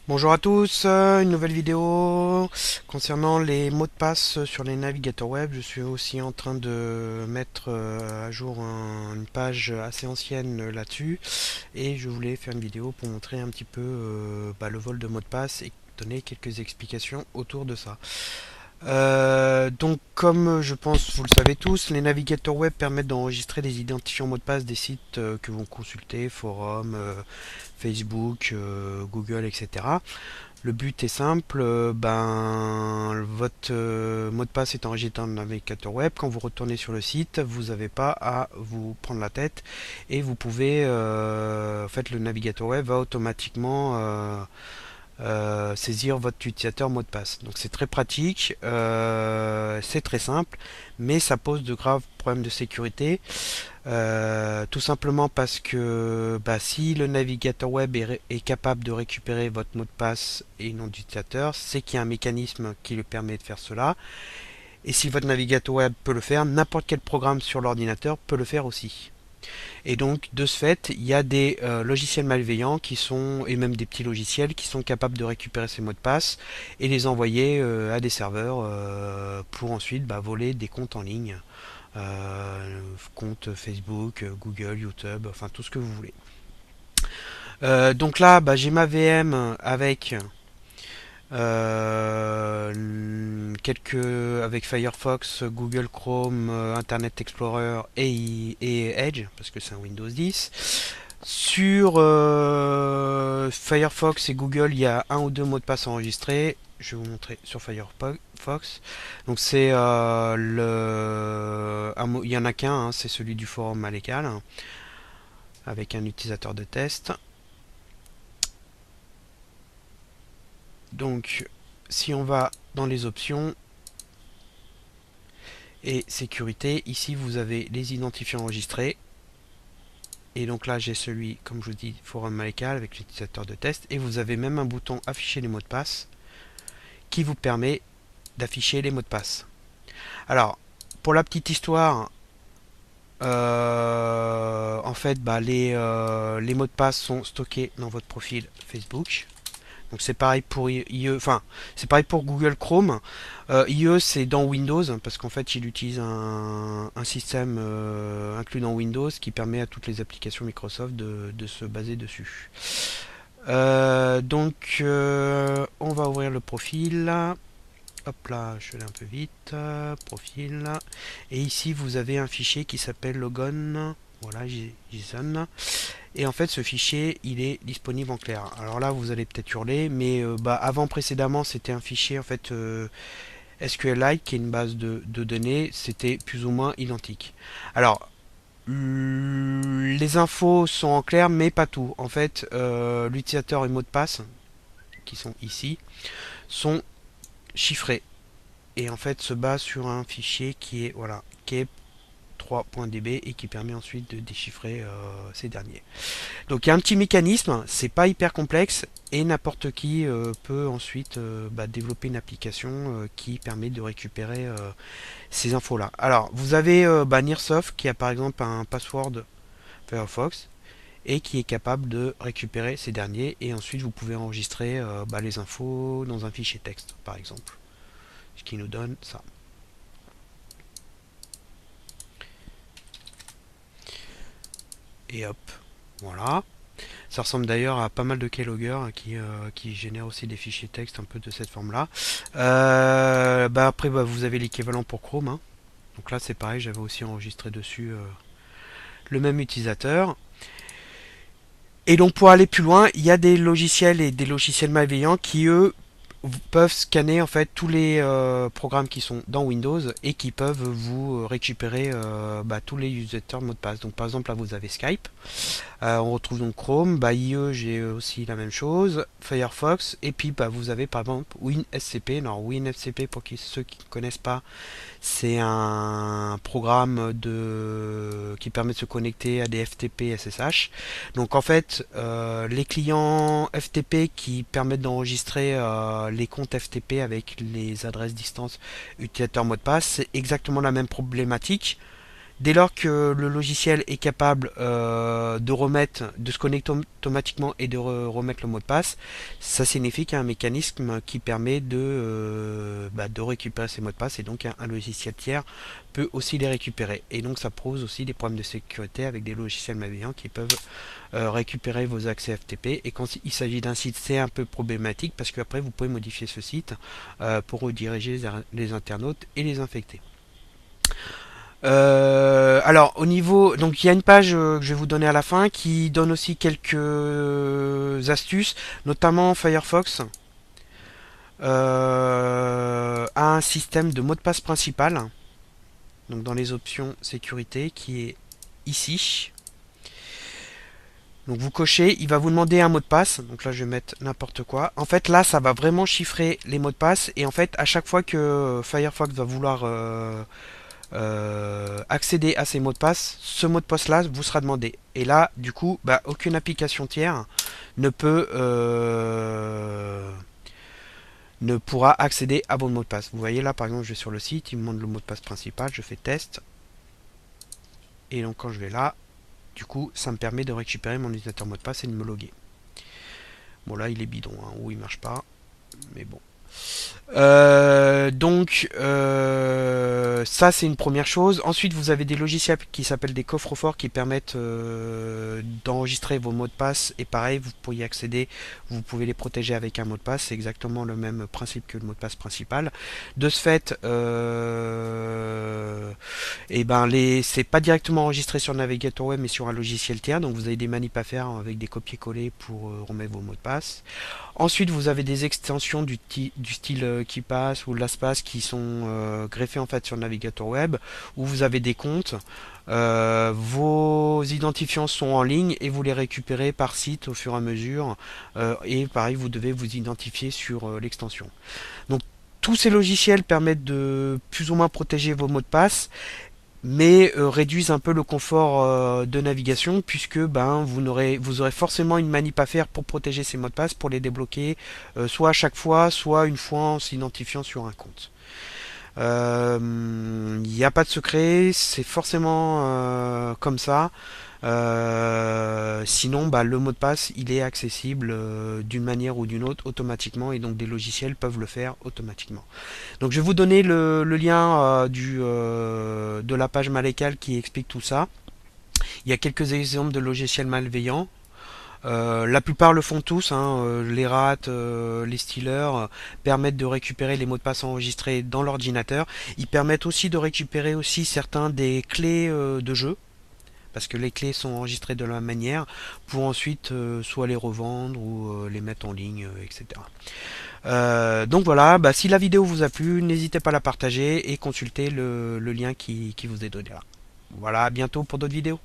Bonjour à tous, une nouvelle vidéo concernant les mots de passe sur les navigateurs web. Je suis aussi en train de mettre à jour une page assez ancienne là-dessus et je voulais faire une vidéo pour montrer un petit peu le vol de mots de passe et donner quelques explications autour de ça. Donc, comme je pense vous le savez tous, les navigateurs web permettent d'enregistrer des identifiants mots de passe des sites que vous consultez, forums, Facebook, Google, etc. Le but est simple, votre mot de passe est enregistré dans le navigateur web. Quand vous retournez sur le site, vous n'avez pas à vous prendre la tête et vous pouvez, en fait, le navigateur web va automatiquement saisir votre utilisateur mot de passe. Donc c'est très pratique, c'est très simple, mais ça pose de graves problèmes de sécurité. Tout simplement parce que si le navigateur web est capable de récupérer votre mot de passe et nom d'utilisateur, c'est qu'il y a un mécanisme qui lui permet de faire cela. Et si votre navigateur web peut le faire, n'importe quel programme sur l'ordinateur peut le faire aussi. Et donc, de ce fait, il y a des logiciels malveillants qui sont, et même des petits logiciels qui sont capables de récupérer ces mots de passe et les envoyer à des serveurs pour ensuite voler des comptes en ligne, comptes Facebook, Google, YouTube, enfin tout ce que vous voulez. Donc là, j'ai ma VM avec avec Firefox, Google Chrome, Internet Explorer et Edge parce que c'est un Windows 10. Sur Firefox et Google, il y a un ou deux mots de passe enregistrés. Je vais vous montrer sur Firefox. Donc c'est il y en a qu'un, hein, c'est celui du forum Malécal avec un utilisateur de test. Donc si on va dans les options et sécurité, ici vous avez les identifiants enregistrés. Et donc là j'ai celui, comme je vous dis, forum Malécal avec l'utilisateur de test. Et vous avez même un bouton afficher les mots de passe qui vous permet d'afficher les mots de passe. Alors, pour la petite histoire, en fait, les mots de passe sont stockés dans votre profil Facebook. Donc c'est pareil pour enfin c'est pareil pour Google Chrome. IE c'est dans Windows parce qu'en fait il utilise un système inclus dans Windows qui permet à toutes les applications Microsoft de se baser dessus. On va ouvrir le profil. Hop là, je vais aller un peu vite. Profil. Et ici, vous avez un fichier qui s'appelle logon. Voilà, JSON. Et en fait, ce fichier, il est disponible en clair. Alors là, vous allez peut-être hurler, mais avant précédemment, c'était un fichier en fait SQLite, qui est une base de données. C'était plus ou moins identique. Alors, les infos sont en clair, mais pas tout. En fait, l'utilisateur et mot de passe, qui sont ici, sont chiffrés et en fait se base sur un fichier qui est 3.db et qui permet ensuite de déchiffrer ces derniers. Donc il y a un petit mécanisme, c'est pas hyper complexe et n'importe qui peut ensuite développer une application qui permet de récupérer ces infos là. Alors vous avez Nearsoft qui a par exemple un password Firefox et qui est capable de récupérer ces derniers et ensuite vous pouvez enregistrer les infos dans un fichier texte par exemple, ce qui nous donne ça. Et hop, voilà. Ça ressemble d'ailleurs à pas mal de keylogger qui génèrent aussi des fichiers texte un peu de cette forme-là. Après, vous avez l'équivalent pour Chrome, hein. Donc là, c'est pareil, j'avais aussi enregistré dessus le même utilisateur. Et donc, pour aller plus loin, il y a des logiciels et des logiciels malveillants qui, eux, peuvent scanner en fait tous les programmes qui sont dans Windows et qui peuvent vous récupérer tous les utilisateurs mots de passe. Donc par exemple là vous avez Skype, on retrouve donc Chrome, IE j'ai aussi la même chose, Firefox et puis vous avez par exemple WinSCP. Alors WinSCP pour ceux qui ne connaissent pas, c'est un programme qui permet de se connecter à des FTP SSH. Donc en fait, les clients FTP qui permettent d'enregistrer les comptes FTP avec les adresses distance utilisateur mot de passe, c'est exactement la même problématique. Dès lors que le logiciel est capable de se connecter automatiquement et de remettre le mot de passe, ça signifie qu'il y a un mécanisme qui permet de récupérer ces mots de passe, et donc un logiciel tiers peut aussi les récupérer. Et donc ça pose aussi des problèmes de sécurité avec des logiciels malveillants qui peuvent récupérer vos accès FTP. Et quand il s'agit d'un site, c'est un peu problématique parce qu'après vous pouvez modifier ce site pour rediriger les internautes et les infecter. Alors au niveau, donc il y a une page que je vais vous donner à la fin qui donne aussi quelques astuces, notamment Firefox a un système de mot de passe principal, donc dans les options sécurité, qui est ici. Donc vous cochez, il va vous demander un mot de passe. Donc là je vais mettre n'importe quoi. En fait là ça va vraiment chiffrer les mots de passe, et en fait à chaque fois que Firefox va vouloir accéder à ces mots de passe, ce mot de passe là vous sera demandé. Et là du coup aucune application tiers ne pourra accéder à vos mots de passe. Vous voyez là par exemple je vais sur le site, il me demande le mot de passe principal, je fais test. Et donc quand je vais là, du coup ça me permet de récupérer mon utilisateur mot de passe et de me loguer. Bon là il est bidon, hein, ou il marche pas, mais bon. Ça c'est une première chose. Ensuite vous avez des logiciels qui s'appellent des coffres-forts qui permettent d'enregistrer vos mots de passe, et pareil vous pourriez accéder, vous pouvez les protéger avec un mot de passe, c'est exactement le même principe que le mot de passe principal. De ce fait c'est pas directement enregistré sur le navigateur web mais sur un logiciel tiers, donc vous avez des manips à faire avec des copier-coller pour remettre vos mots de passe. Ensuite, vous avez des extensions du style KeePass ou LastPass qui sont greffées en fait sur le navigateur web, où vous avez des comptes. Vos identifiants sont en ligne et vous les récupérez par site au fur et à mesure. Et pareil, vous devez vous identifier sur l'extension. Donc, tous ces logiciels permettent de plus ou moins protéger vos mots de passe, mais réduisent un peu le confort de navigation, puisque vous aurez forcément une manip à faire pour protéger ces mots de passe, pour les débloquer soit à chaque fois, soit une fois en s'identifiant sur un compte. Il n'y a pas de secret, c'est forcément comme ça. Sinon, le mot de passe, il est accessible d'une manière ou d'une autre automatiquement, et donc des logiciels peuvent le faire automatiquement. Donc, je vais vous donner le lien de la page Malécal qui explique tout ça. Il y a quelques exemples de logiciels malveillants. La plupart le font tous, hein, les rats, les stealers permettent de récupérer les mots de passe enregistrés dans l'ordinateur. Ils permettent aussi de récupérer aussi certains des clés de jeu, parce que les clés sont enregistrées de la même manière, pour ensuite soit les revendre ou les mettre en ligne, etc. Donc voilà, si la vidéo vous a plu, n'hésitez pas à la partager et consultez le lien qui vous est donné là. Voilà, à bientôt pour d'autres vidéos.